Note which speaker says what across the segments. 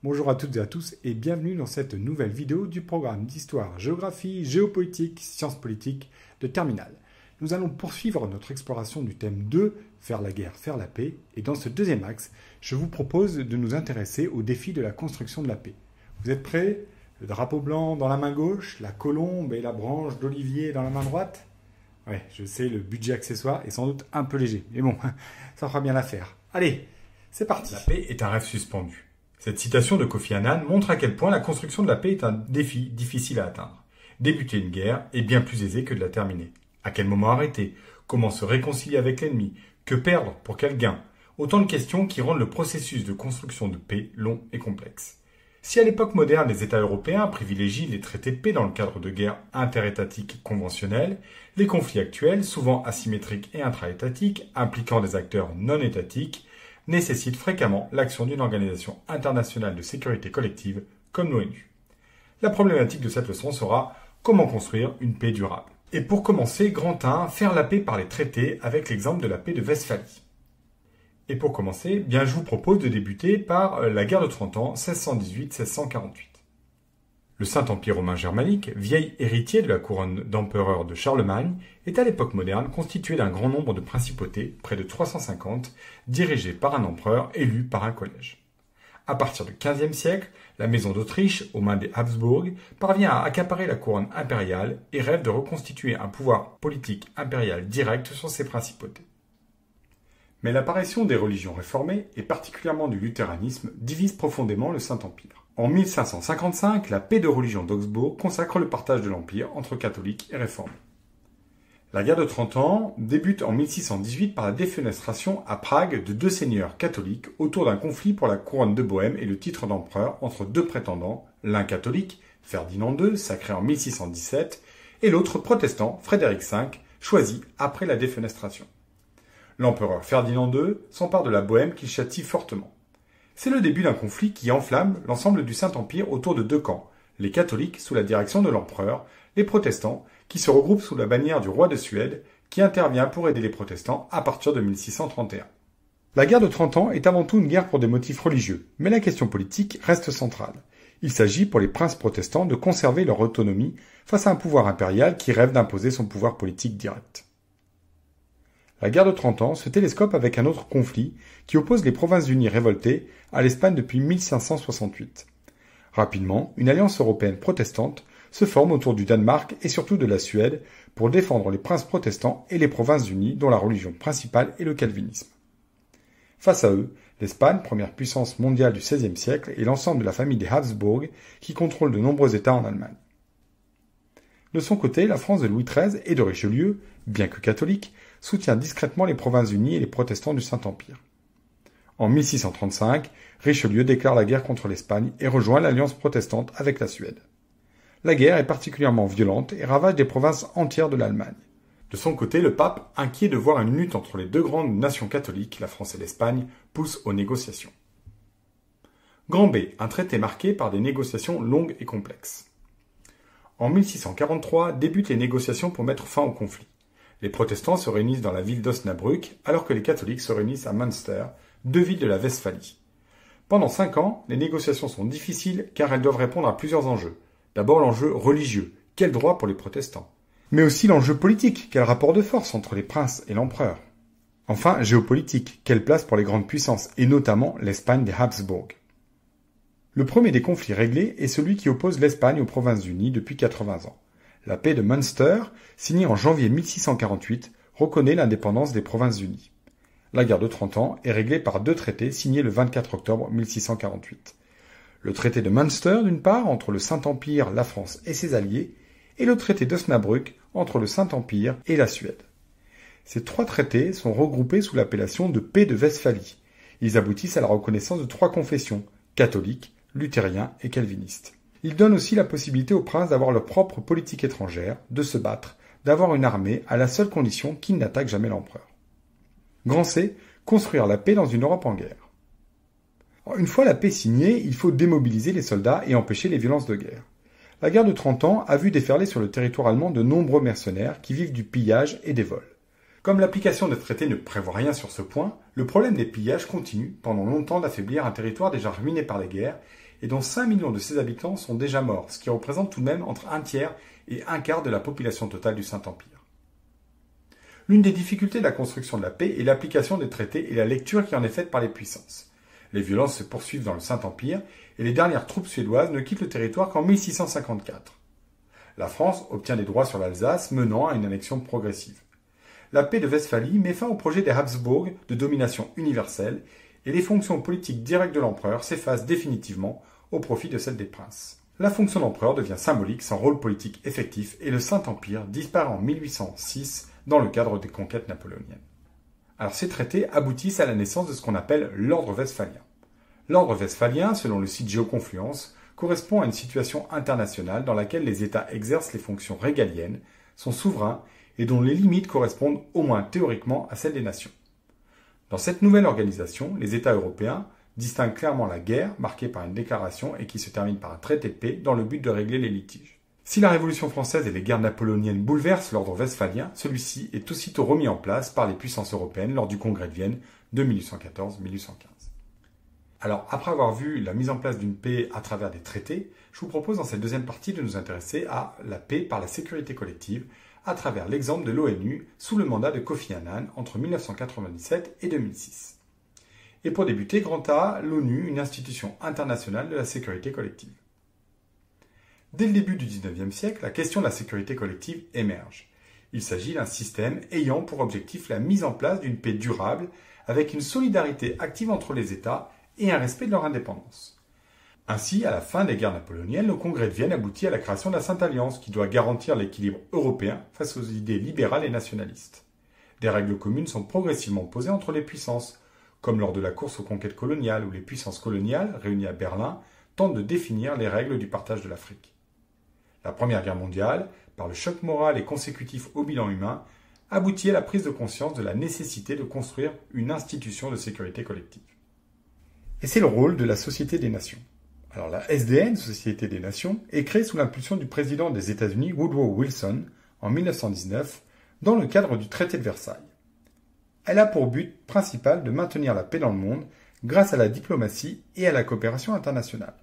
Speaker 1: Bonjour à toutes et à tous et bienvenue dans cette nouvelle vidéo du programme d'histoire, géographie, géopolitique, sciences politiques de Terminale. Nous allons poursuivre notre exploration du thème 2, faire la guerre, faire la paix, et dans ce deuxième axe, je vous propose de nous intéresser au défi de la construction de la paix. Vous êtes prêts? Le drapeau blanc dans la main gauche, la colombe et la branche d'olivier dans la main droite? Ouais, je sais, le budget accessoire est sans doute un peu léger, mais bon, ça fera bien l'affaire. Allez, c'est parti.
Speaker 2: La paix est un rêve suspendu. Cette citation de Kofi Annan montre à quel point la construction de la paix est un défi difficile à atteindre. Débuter une guerre est bien plus aisé que de la terminer. À quel moment arrêter? Comment se réconcilier avec l'ennemi? Que perdre? Pour quel gain? Autant de questions qui rendent le processus de construction de paix long et complexe. Si à l'époque moderne les États européens privilégient les traités de paix dans le cadre de guerres interétatiques conventionnelles, les conflits actuels, souvent asymétriques et intra-étatiques, impliquant des acteurs non étatiques, nécessitent fréquemment l'action d'une organisation internationale de sécurité collective comme l'ONU. La problématique de cette leçon sera comment construire une paix durable. Et pour commencer, grand 1, faire la paix par les traités avec l'exemple de la paix de Westphalie. Et pour commencer, bien je vous propose de débuter par la guerre de 30 ans, 1618-1648. Le Saint-Empire romain germanique, vieil héritier de la couronne d'empereur de Charlemagne, est à l'époque moderne constitué d'un grand nombre de principautés, près de 350, dirigées par un empereur élu par un collège. À partir du XVe siècle, la maison d'Autriche, aux mains des Habsbourg, parvient à accaparer la couronne impériale et rêve de reconstituer un pouvoir politique impérial direct sur ces principautés. Mais l'apparition des religions réformées, et particulièrement du luthéranisme, divise profondément le Saint-Empire. En 1555, la paix de religion d'Augsbourg consacre le partage de l'Empire entre catholiques et réformés. La guerre de 30 ans débute en 1618 par la défenestration à Prague de deux seigneurs catholiques autour d'un conflit pour la couronne de Bohême et le titre d'empereur entre deux prétendants, l'un catholique, Ferdinand II, sacré en 1617, et l'autre protestant, Frédéric V, choisi après la défenestration. L'empereur Ferdinand II s'empare de la Bohême qu'il châtie fortement. C'est le début d'un conflit qui enflamme l'ensemble du Saint-Empire autour de deux camps, les catholiques sous la direction de l'empereur, les protestants qui se regroupent sous la bannière du roi de Suède qui intervient pour aider les protestants à partir de 1631. La guerre de 30 ans est avant tout une guerre pour des motifs religieux, mais la question politique reste centrale. Il s'agit pour les princes protestants de conserver leur autonomie face à un pouvoir impérial qui rêve d'imposer son pouvoir politique direct. La guerre de 30 ans se télescope avec un autre conflit qui oppose les Provinces-Unies révoltées à l'Espagne depuis 1568. Rapidement, une alliance européenne protestante se forme autour du Danemark et surtout de la Suède pour défendre les princes protestants et les Provinces-Unies dont la religion principale est le calvinisme. Face à eux, l'Espagne, première puissance mondiale du XVIe siècle, et l'ensemble de la famille des Habsbourg qui contrôle de nombreux États en Allemagne. De son côté, la France de Louis XIII et de Richelieu, bien que catholique, soutient discrètement les Provinces-Unies et les protestants du Saint-Empire. En 1635, Richelieu déclare la guerre contre l'Espagne et rejoint l'alliance protestante avec la Suède. La guerre est particulièrement violente et ravage des provinces entières de l'Allemagne. De son côté, le pape, inquiet de voir une lutte entre les deux grandes nations catholiques, la France et l'Espagne, pousse aux négociations. Grand B, un traité marqué par des négociations longues et complexes. En 1643 débutent les négociations pour mettre fin au conflit. Les protestants se réunissent dans la ville d'Osnabrück, alors que les catholiques se réunissent à Münster, deux villes de la Westphalie. Pendant 5 ans, les négociations sont difficiles car elles doivent répondre à plusieurs enjeux. D'abord l'enjeu religieux, quel droit pour les protestants? Mais aussi l'enjeu politique, quel rapport de force entre les princes et l'empereur? Enfin, géopolitique, quelle place pour les grandes puissances, et notamment l'Espagne des Habsbourg? Le premier des conflits réglés est celui qui oppose l'Espagne aux Provinces-Unies depuis 80 ans. La paix de Münster, signée en janvier 1648, reconnaît l'indépendance des Provinces-Unies. La guerre de 30 ans est réglée par deux traités signés le 24 octobre 1648. Le traité de Münster, d'une part, entre le Saint-Empire, la France et ses alliés, et le traité d'Osnabrück entre le Saint-Empire et la Suède. Ces trois traités sont regroupés sous l'appellation de paix de Westphalie. Ils aboutissent à la reconnaissance de trois confessions, catholiques, luthériens et calvinistes. Ils donnent aussi la possibilité aux princes d'avoir leur propre politique étrangère, de se battre, d'avoir une armée, à la seule condition qu'ils n'attaquent jamais l'empereur. Grand C, construire la paix dans une Europe en guerre. Une fois la paix signée, il faut démobiliser les soldats et empêcher les violences de guerre. La guerre de 30 ans a vu déferler sur le territoire allemand de nombreux mercenaires qui vivent du pillage et des vols. Comme l'application des traités ne prévoit rien sur ce point, le problème des pillages continue pendant longtemps d'affaiblir un territoire déjà ruiné par les guerres
Speaker 1: et dont 5 millions de ses habitants sont déjà morts, ce qui représente tout de même entre un tiers et un quart de la population totale du Saint-Empire. L'une des difficultés de la construction de la paix est l'application des traités et la lecture qui en est faite par les puissances. Les violences se poursuivent dans le Saint-Empire et les dernières troupes suédoises ne quittent le territoire qu'en 1654. La France obtient des droits sur l'Alsace menant à une annexion progressive. La paix de Westphalie met fin au projet des Habsbourg de domination universelle et les fonctions politiques directes de l'empereur s'effacent définitivement au profit de celles des princes. La fonction d'empereur devient symbolique sans rôle politique effectif et le Saint-Empire disparaît en 1806 dans le cadre des conquêtes napoléoniennes. Alors ces traités aboutissent à la naissance de ce qu'on appelle l'ordre westphalien. L'ordre westphalien, selon le site Géoconfluence, correspond à une situation internationale dans laquelle les États exercent les fonctions régaliennes, sont souverains et dont les limites correspondent au moins théoriquement à celles des nations. Dans cette nouvelle organisation, les États européens distinguent clairement la guerre, marquée par une déclaration et qui se termine par un traité de paix dans le but de régler les litiges. Si la Révolution française et les guerres napoléoniennes bouleversent l'ordre westphalien, celui-ci est aussitôt remis en place par les puissances européennes lors du Congrès de Vienne de 1814-1815. Alors, après avoir vu la mise en place d'une paix à travers des traités, je vous propose dans cette deuxième partie de nous intéresser à la paix par la sécurité collective à travers l'exemple de l'ONU sous le mandat de Kofi Annan entre 1997 et 2006. Et pour débuter, grand A, l'ONU, une institution internationale de la sécurité collective. Dès le début du XIXe siècle, la question de la sécurité collective émerge. Il s'agit d'un système ayant pour objectif la mise en place d'une paix durable avec une solidarité active entre les États et un respect de leur indépendance. Ainsi, à la fin des guerres napoléoniennes, le Congrès de Vienne aboutit à la création de la Sainte Alliance qui doit garantir l'équilibre européen face aux idées libérales et nationalistes. Des règles communes sont progressivement posées entre les puissances, comme lors de la course aux conquêtes coloniales où les puissances coloniales, réunies à Berlin, tentent de définir les règles du partage de l'Afrique. La Première Guerre mondiale, par le choc moral et consécutif au bilan humain, aboutit à la prise de conscience de la nécessité de construire une institution de sécurité collective. Et c'est le rôle de la Société des Nations. Alors la SDN, Société des Nations, est créée sous l'impulsion du président des États-Unis Woodrow Wilson en 1919 dans le cadre du traité de Versailles. Elle a pour but principal de maintenir la paix dans le monde grâce à la diplomatie et à la coopération internationale.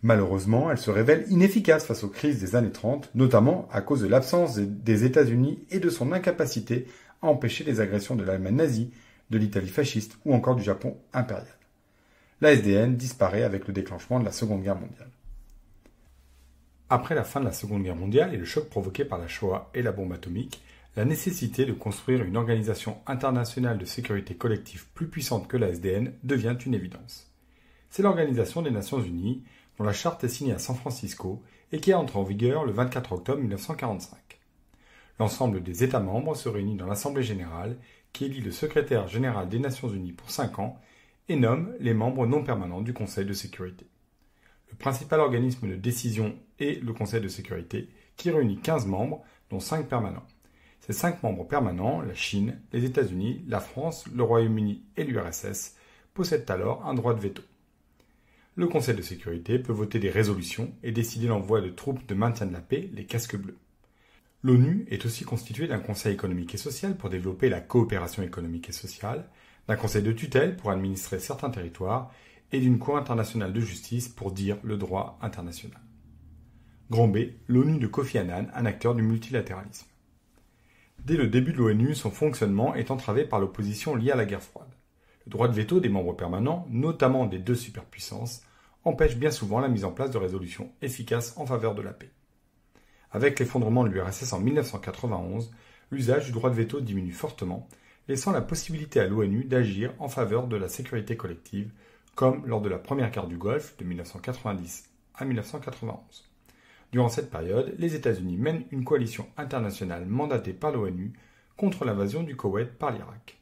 Speaker 1: Malheureusement, elle se révèle inefficace face aux crises des années 30, notamment à cause de l'absence des États-Unis et de son incapacité à empêcher les agressions de l'Allemagne nazie, de l'Italie fasciste ou encore du Japon impérial. La SDN disparaît avec le déclenchement de la Seconde Guerre mondiale. Après la fin de la Seconde Guerre mondiale et le choc provoqué par la Shoah et la bombe atomique, la nécessité de construire une organisation internationale de sécurité collective plus puissante que la SDN devient une évidence. C'est l'Organisation des Nations Unies, dont la charte est signée à San Francisco et qui entre en vigueur le 24 octobre 1945. L'ensemble des États membres se réunit dans l'Assemblée générale qui élit le secrétaire général des Nations Unies pour 5 ans et nomme les membres non permanents du Conseil de sécurité. Le principal organisme de décision est le Conseil de sécurité, qui réunit 15 membres, dont 5 permanents. Ces 5 membres permanents, la Chine, les États-Unis, la France, le Royaume-Uni et l'URSS, possèdent alors un droit de veto. Le Conseil de sécurité peut voter des résolutions et décider l'envoi de troupes de maintien de la paix, les casques bleus. L'ONU est aussi constituée d'un Conseil économique et social pour développer la coopération économique et sociale, d'un conseil de tutelle pour administrer certains territoires et d'une Cour internationale de justice pour dire le droit international. Grand B, l'ONU de Kofi Annan, un acteur du multilatéralisme. Dès le début de l'ONU, son fonctionnement est entravé par l'opposition liée à la guerre froide. Le droit de veto des membres permanents, notamment des 2 superpuissances, empêche bien souvent la mise en place de résolutions efficaces en faveur de la paix. Avec l'effondrement de l'URSS en 1991, l'usage du droit de veto diminue fortement, laissant la possibilité à l'ONU d'agir en faveur de la sécurité collective, comme lors de la première guerre du Golfe de 1990 à 1991. Durant cette période, les États-Unis mènent une coalition internationale mandatée par l'ONU contre l'invasion du Koweït par l'Irak.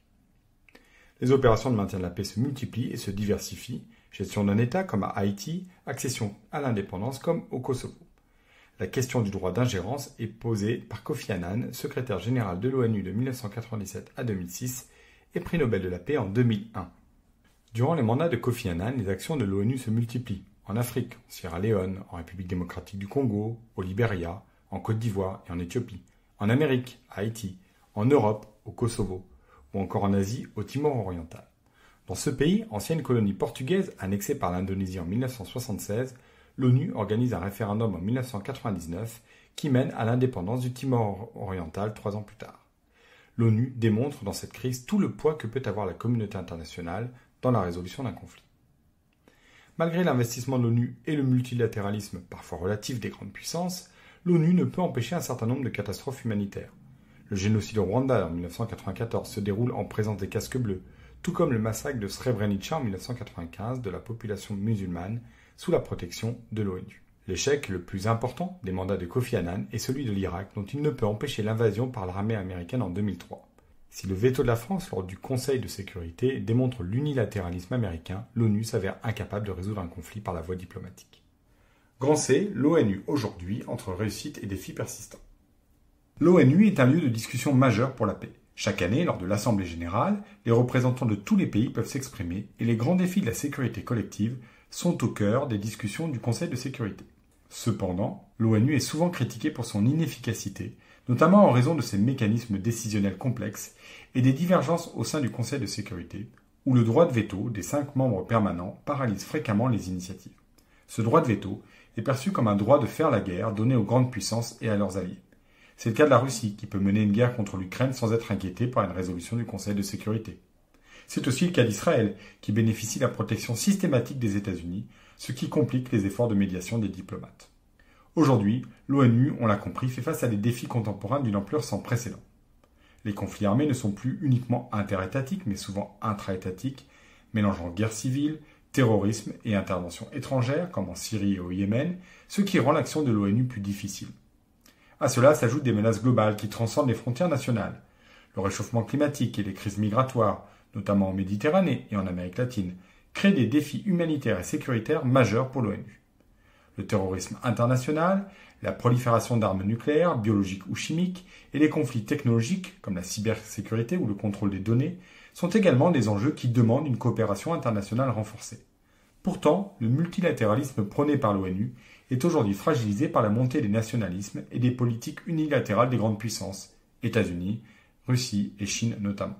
Speaker 1: Les opérations de maintien de la paix se multiplient et se diversifient, gestion d'un État comme à Haïti, accession à l'indépendance comme au Kosovo. La question du droit d'ingérence est posée par Kofi Annan, secrétaire général de l'ONU de 1997 à 2006 et prix Nobel de la paix en 2001. Durant les mandats de Kofi Annan, les actions de l'ONU se multiplient. En Afrique, en Sierra Leone, en République démocratique du Congo, au Libéria, en Côte d'Ivoire et en Éthiopie. En Amérique, à Haïti. En Europe, au Kosovo. Ou encore en Asie, au Timor oriental.
Speaker 2: Dans ce pays, ancienne colonie portugaise annexée par l'Indonésie en 1976, l'ONU organise un référendum en 1999 qui mène à l'indépendance du Timor oriental 3 ans plus tard. L'ONU démontre dans cette crise tout le poids que peut avoir la communauté internationale dans la résolution d'un conflit. Malgré l'investissement de l'ONU et le multilatéralisme parfois relatif des grandes puissances, l'ONU ne peut empêcher un certain nombre de catastrophes humanitaires. Le génocide au Rwanda en 1994 se déroule en présence des casques bleus, tout comme le massacre de Srebrenica en 1995 de la population musulmane sous la protection de l'ONU. L'échec le plus important des mandats de Kofi Annan est celui de l'Irak, dont il ne peut empêcher l'invasion par l'armée américaine en 2003. Si le veto de la France lors du Conseil de sécurité démontre l'unilatéralisme américain, l'ONU s'avère incapable de résoudre un conflit par la voie diplomatique. Grand C, l'ONU aujourd'hui entre réussite et défis persistants. L'ONU est un lieu de discussion majeur pour la paix. Chaque année, lors de l'Assemblée générale, les représentants de tous les pays peuvent s'exprimer et les grands défis de la sécurité collective sont au cœur des discussions du Conseil de sécurité. Cependant, l'ONU est souvent critiquée pour son inefficacité, notamment en raison de ses mécanismes décisionnels complexes et des divergences au sein du Conseil de sécurité, où le droit de veto des 5 membres permanents paralyse fréquemment les initiatives. Ce droit de veto est perçu comme un droit de faire la guerre donné aux grandes puissances et à leurs alliés. C'est le cas de la Russie, qui peut mener une guerre contre l'Ukraine sans être inquiétée par une résolution du Conseil de sécurité. C'est aussi le cas d'Israël, qui bénéficie de la protection systématique des États-Unis, ce qui complique les efforts de médiation des diplomates. Aujourd'hui, l'ONU, on l'a compris, fait face à des défis contemporains d'une ampleur sans précédent. Les conflits armés ne sont plus uniquement interétatiques, mais souvent intra-étatiques, mélangeant guerre civile, terrorisme et intervention étrangère, comme en Syrie et au Yémen, ce qui rend l'action de l'ONU plus difficile. À cela s'ajoutent des menaces globales qui transcendent les frontières nationales. Le réchauffement climatique et les crises migratoires, notamment en Méditerranée et en Amérique latine, créent des défis humanitaires et sécuritaires majeurs pour l'ONU. Le terrorisme international, la prolifération d'armes nucléaires, biologiques ou chimiques, et les conflits technologiques, comme la cybersécurité ou le contrôle des données, sont également des enjeux qui demandent une coopération internationale renforcée. Pourtant, le multilatéralisme prôné par l'ONU est aujourd'hui fragilisé par la montée des nationalismes et des politiques unilatérales des grandes puissances, États-Unis, Russie et Chine notamment.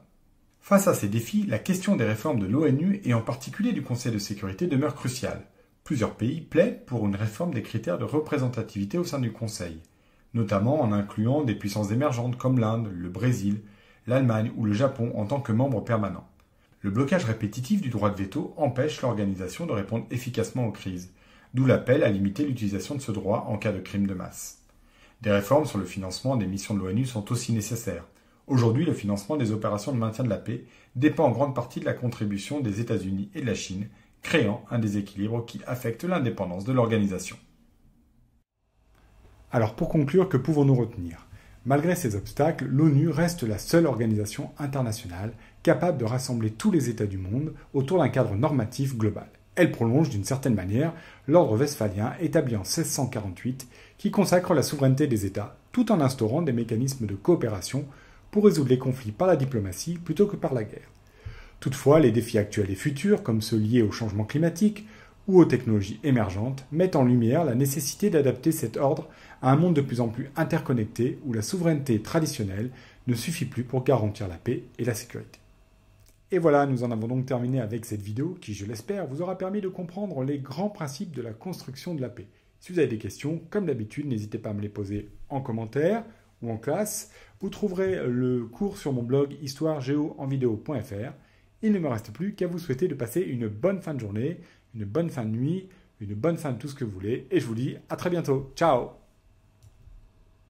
Speaker 2: Face à ces défis, la question des réformes de l'ONU et en particulier du Conseil de sécurité demeure cruciale. Plusieurs pays plaident pour une réforme des critères de représentativité au sein du Conseil, notamment en incluant des puissances émergentes comme l'Inde, le Brésil, l'Allemagne ou le Japon en tant que membres permanents. Le blocage répétitif du droit de veto empêche l'organisation de répondre efficacement aux crises, d'où l'appel à limiter l'utilisation de ce droit en cas de crime de masse. Des réformes sur le financement des missions de l'ONU sont aussi nécessaires. Aujourd'hui, le financement des opérations de maintien de la paix dépend en grande partie de la contribution des États-Unis et de la Chine, créant un déséquilibre qui affecte l'indépendance de l'organisation.
Speaker 1: Alors pour conclure, que pouvons-nous retenir ? Malgré ces obstacles, l'ONU reste la seule organisation internationale capable de rassembler tous les États du monde autour d'un cadre normatif global. Elle prolonge d'une certaine manière l'ordre westphalien établi en 1648 qui consacre la souveraineté des États tout en instaurant des mécanismes de coopération pour résoudre les conflits par la diplomatie plutôt que par la guerre. Toutefois, les défis actuels et futurs, comme ceux liés au changement climatique ou aux technologies émergentes, mettent en lumière la nécessité d'adapter cet ordre à un monde de plus en plus interconnecté où la souveraineté traditionnelle ne suffit plus pour garantir la paix et la sécurité. Et voilà, nous en avons donc terminé avec cette vidéo qui, je l'espère, vous aura permis de comprendre les grands principes de la construction de la paix. Si vous avez des questions, comme d'habitude, n'hésitez pas à me les poser en commentaire ou en classe. Vous trouverez le cours sur mon blog histoiregéoenvideo.fr. Il ne me reste plus qu'à vous souhaiter de passer une bonne fin de journée, une bonne fin de nuit, une bonne fin de tout ce que vous voulez. Et je vous dis à très bientôt. Ciao!